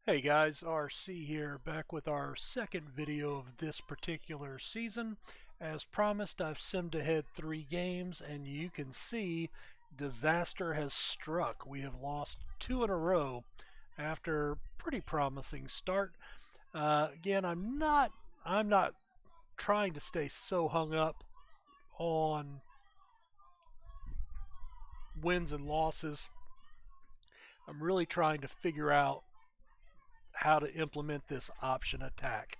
Hey guys, RC here, back with our second video of this particular season. As promised, I've simmed ahead 3 games, and you can see disaster has struck. We have lost 2 in a row after a pretty promising start. Again, I'm not trying to stay so hung up on wins and losses. I'm really trying to figure out how to implement this option attack.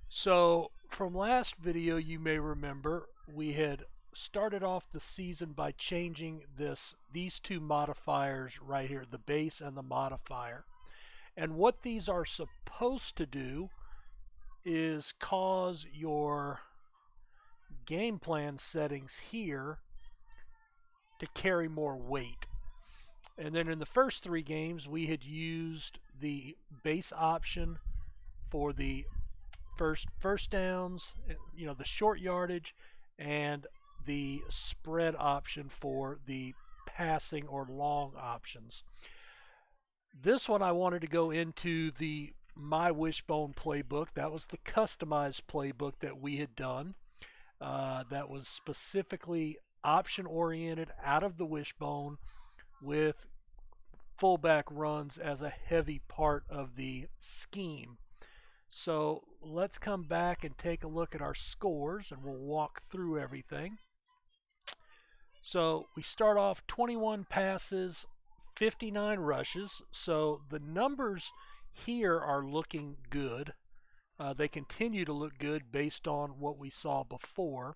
So from last video, you may remember we had started off the season by changing these two modifiers right here, the base and the modifier. And what these are supposed to do is cause your game plan settings here to carry more weight. And then in the first 3 games, we had used the base option for the first downs, the short yardage, and the spread option for the passing or long options. This one I wanted to go into the My Wishbone playbook. That was the customized playbook that we had done. That was specifically option oriented out of the Wishbone with fullback runs as a heavy part of the scheme. So let's come back and take a look at our scores, and we'll walk through everything. So we start off 21 passes, 59 rushes. So the numbers here are looking good. They continue to look good based on what we saw before.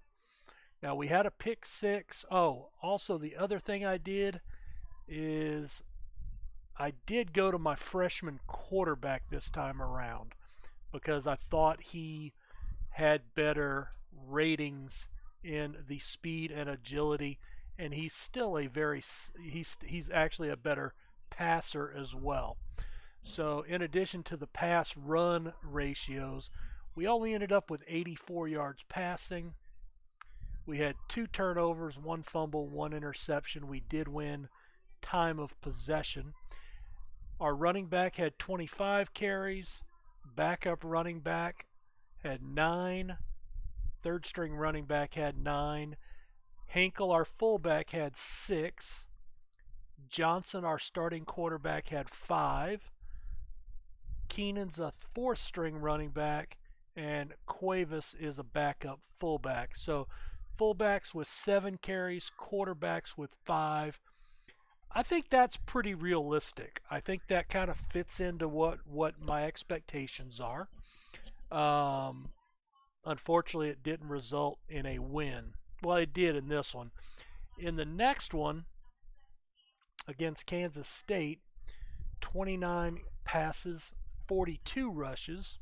Now we had a pick 6. Oh, also the other thing I did is I did go to my freshman quarterback this time around, because I thought he had better ratings in the speed and agility, and he's still he's actually a better passer as well. So in addition to the pass run ratios, we only ended up with 84 yards passing. We had 2 turnovers, 1 fumble, 1 interception. We did win time of possession. Our running back had 25 carries. Backup running back had 9. Third string running back had 9. Henkel, our fullback, had 6. Johnson, our starting quarterback, had 5. Keenan's a 4th string running back, and Cuevas is a backup fullback. So fullbacks with 7 carries, quarterbacks with 5. I think that's pretty realistic. I think that kind of fits into what my expectations are. Unfortunately, it didn't result in a win. Well, it did in this one. In the next one, against Kansas State, 29 passes, 42 rushes.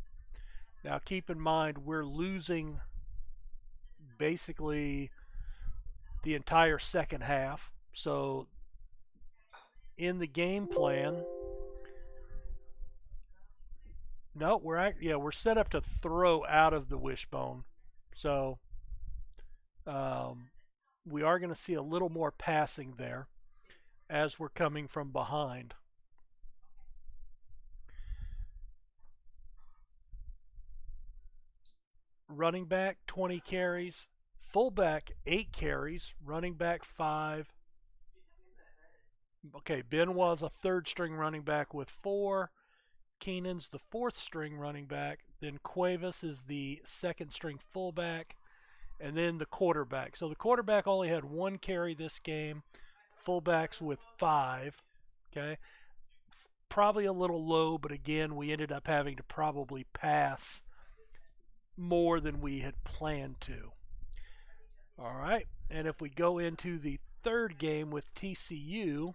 Now, keep in mind, we're losing basically the entire second half. So in the game plan, no, we're set up to throw out of the Wishbone. So we are going to see a little more passing there as we're coming from behind. Running back 20 carries, fullback 8 carries, running back 5. Okay, Benoit's a 3rd string running back with 4. Keenan's the 4th string running back. Then Cuevas is the 2nd string fullback. And then the quarterback. So the quarterback only had 1 carry this game. Fullbacks with 5. Okay. Probably a little low, but again, we ended up having to probably pass more than we had planned to. All right. And if we go into the third game with TCU,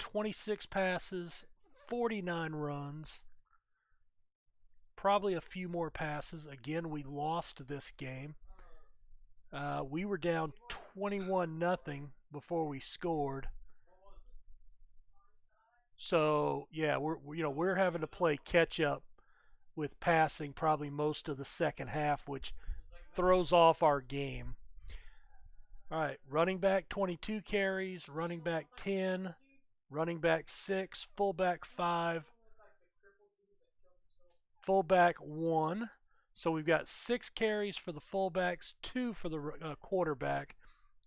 26 passes, 49 runs, probably a few more passes. Again, we lost this game. We were down 21-0 before we scored. So yeah, we're having to play catch up with passing probably most of the second half, which throws off our game. All right, running back 22 carries, running back 10, running back 6, fullback 5, fullback 1. So we've got 6 carries for the fullbacks, 2 for the quarterback,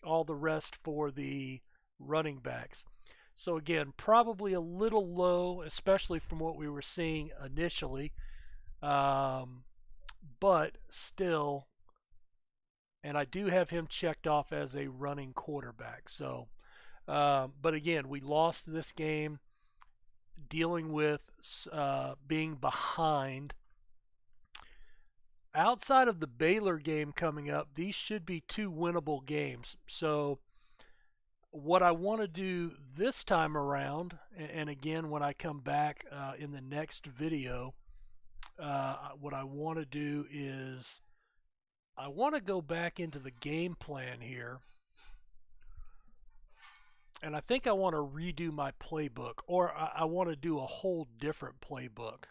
all the rest for the running backs. So again, probably a little low, especially from what we were seeing initially, but still, and I do have him checked off as a running quarterback. So, but again, we lost this game dealing with being behind. Outside of the Baylor game coming up, these should be 2 winnable games. So what I want to do this time around, and again when I come back in the next video, what I want to do is I want to go back into the game plan here, and I think I want to redo my playbook, or I want to do a whole different playbook.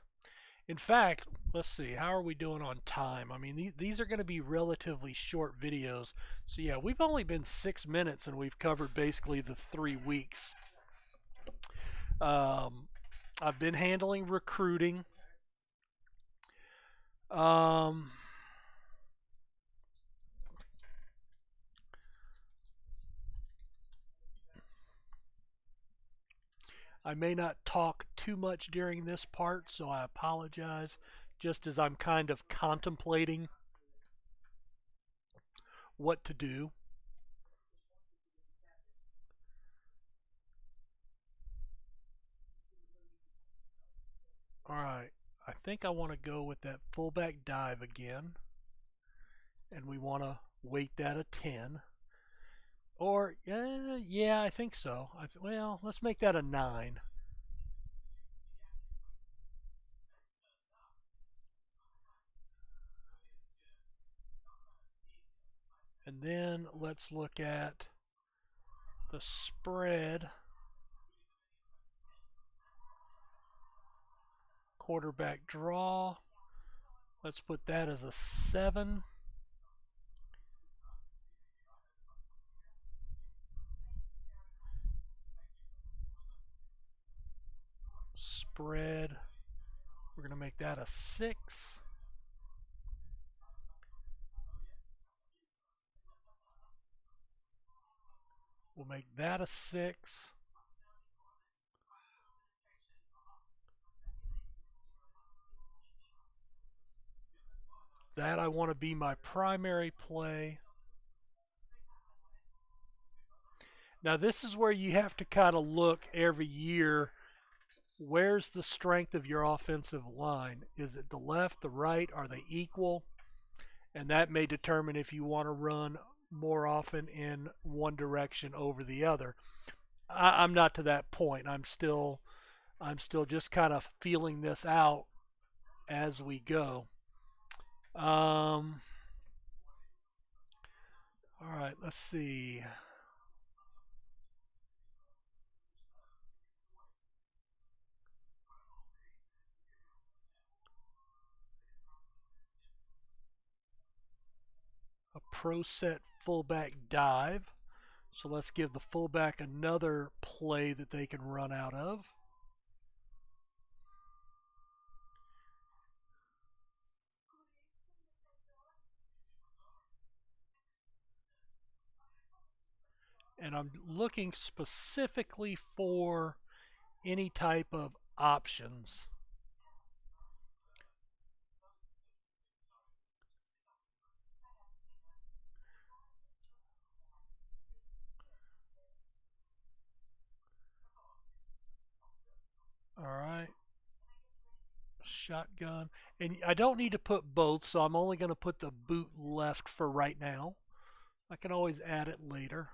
In fact, let's see, how are we doing on time? I mean, these are going to be relatively short videos. So yeah, we've only been 6 minutes and we've covered basically the 3 weeks. I've been handling recruiting. I may not talk too much during this part, so I apologize, just as I'm kind of contemplating what to do. Alright, I think I want to go with that fullback dive again, and we want to weight that a 10. Or, yeah, I think so. Well, let's make that a 9. And then let's look at the spread. Quarterback draw. Let's put that as a 7. Spread, we're going to make that a 6. We'll make that a 6. That I want to be my primary play. Now this is where you have to kind of look every year. Where's the strength of your offensive line? Is it the left, the right? Are they equal? And that may determine if you want to run more often in one direction over the other. I'm not to that point. I'm still just kind of feeling this out as we go. All right, let's see. A pro set fullback dive. So let's give the fullback another play that they can run out of. And I'm looking specifically for any type of options. All right. Shotgun. And I don't need to put both, so I'm only going to put the boot left for right now. I can always add it later.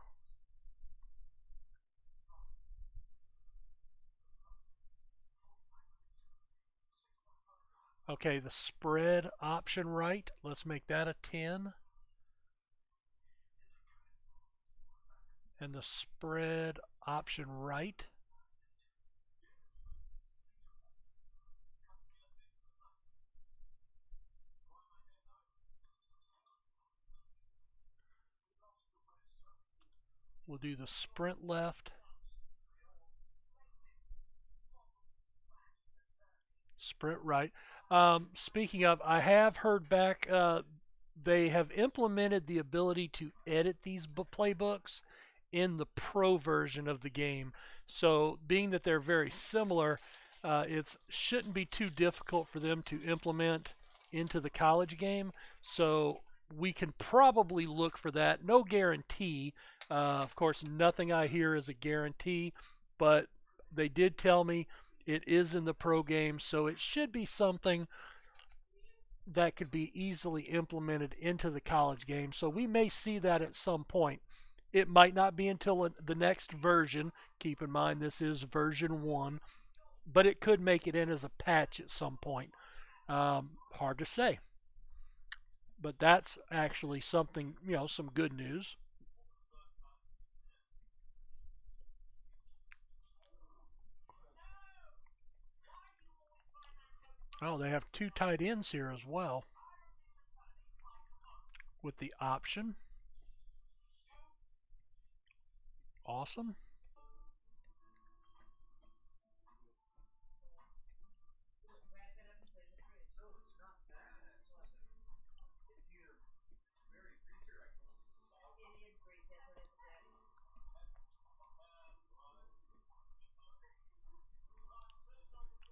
Okay, the spread option right, let's make that a 10. And the spread option right. We'll do the sprint left. Sprint right. Speaking of, I have heard back. They have implemented the ability to edit these playbooks in the pro version of the game. So, being that they're very similar, it shouldn't be too difficult for them to implement into the college game. So, we can probably look for that. No guarantee. Of course, nothing I hear is a guarantee, but they did tell me it is in the pro game, so it should be something that could be easily implemented into the college game. So we may see that at some point. It might not be until the next version. Keep in mind this is version 1, but it could make it in as a patch at some point. Hard to say. But that's actually something, some good news. Oh, they have 2 tight ends here as well with the option. Awesome.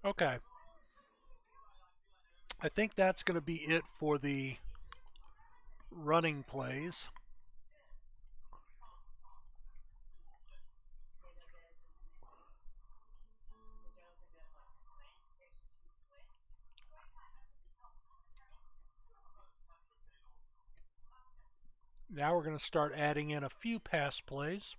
Okay. I think that's going to be it for the running plays. Now we're going to start adding in a few pass plays.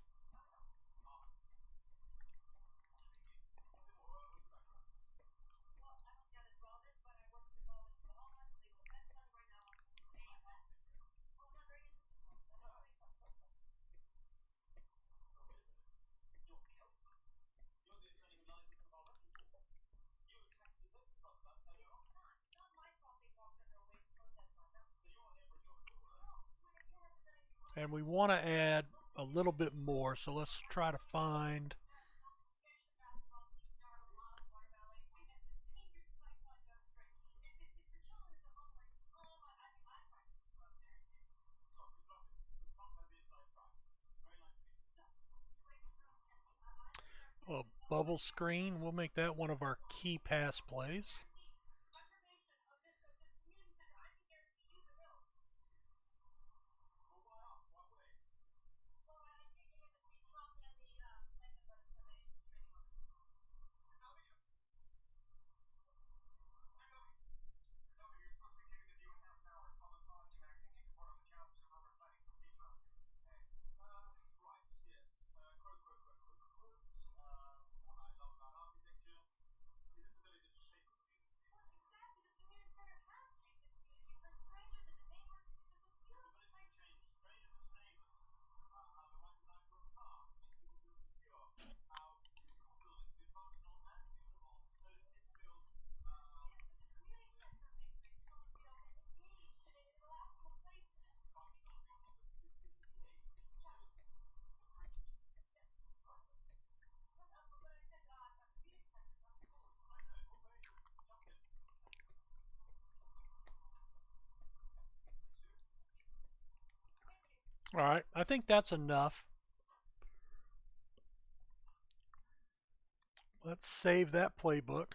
And we want to add a little bit more, so let's try to find a bubble screen. We'll make that one of our key pass plays. All right, I think that's enough. Let's save that playbook.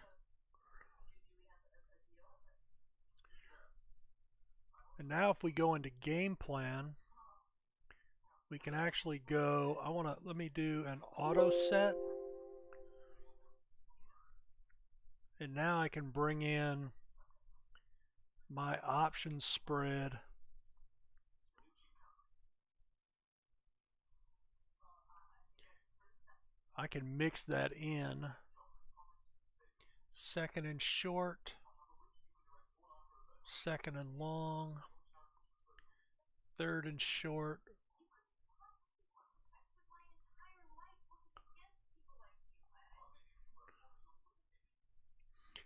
And now if we go into game plan, we can actually go, let me do an auto set. And now I can bring in my option spread. I can mix that in. Second and short, second and long, third and short.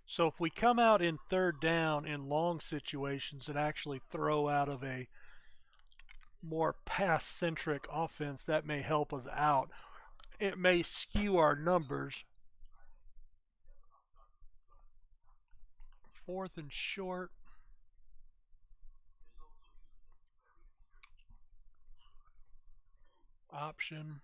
So if we come out in third down in long situations and actually throw out of a more pass-centric offense, that may help us out. It may skew our numbers. 4th and short. Option.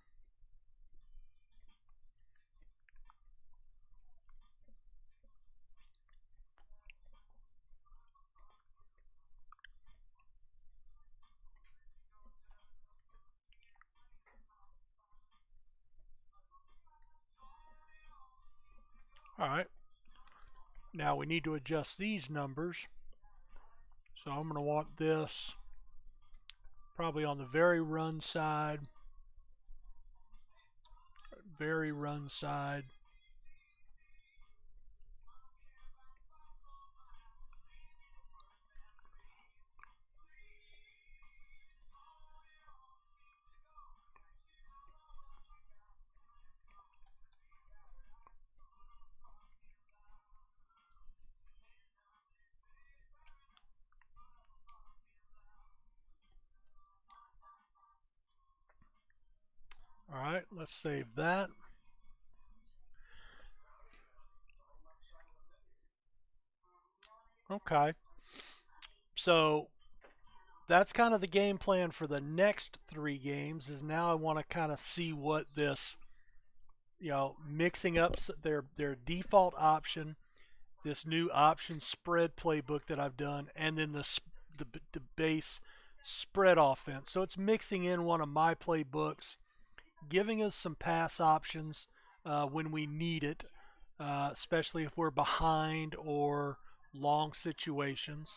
All right. Now we need to adjust these numbers. So I'm going to want this probably on the very run side. Very run side. All right, let's save that. Okay. So that's kind of the game plan for the next 3 games. Is now I want to kind of see what this, mixing up their default option, this new option spread playbook that I've done, and then the base spread offense. So it's mixing in one of my playbooks, giving us some pass options when we need it, especially if we're behind or long situations.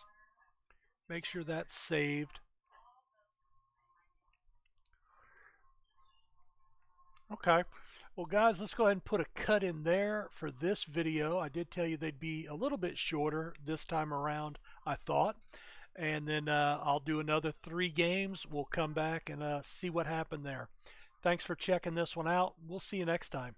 Make sure that's saved. Okay. Well, guys, let's go ahead and put a cut in there for this video. I did tell you they'd be a little bit shorter this time around, I thought. And then I'll do another 3 games. We'll come back and see what happened there. Thanks for checking this one out. We'll see you next time.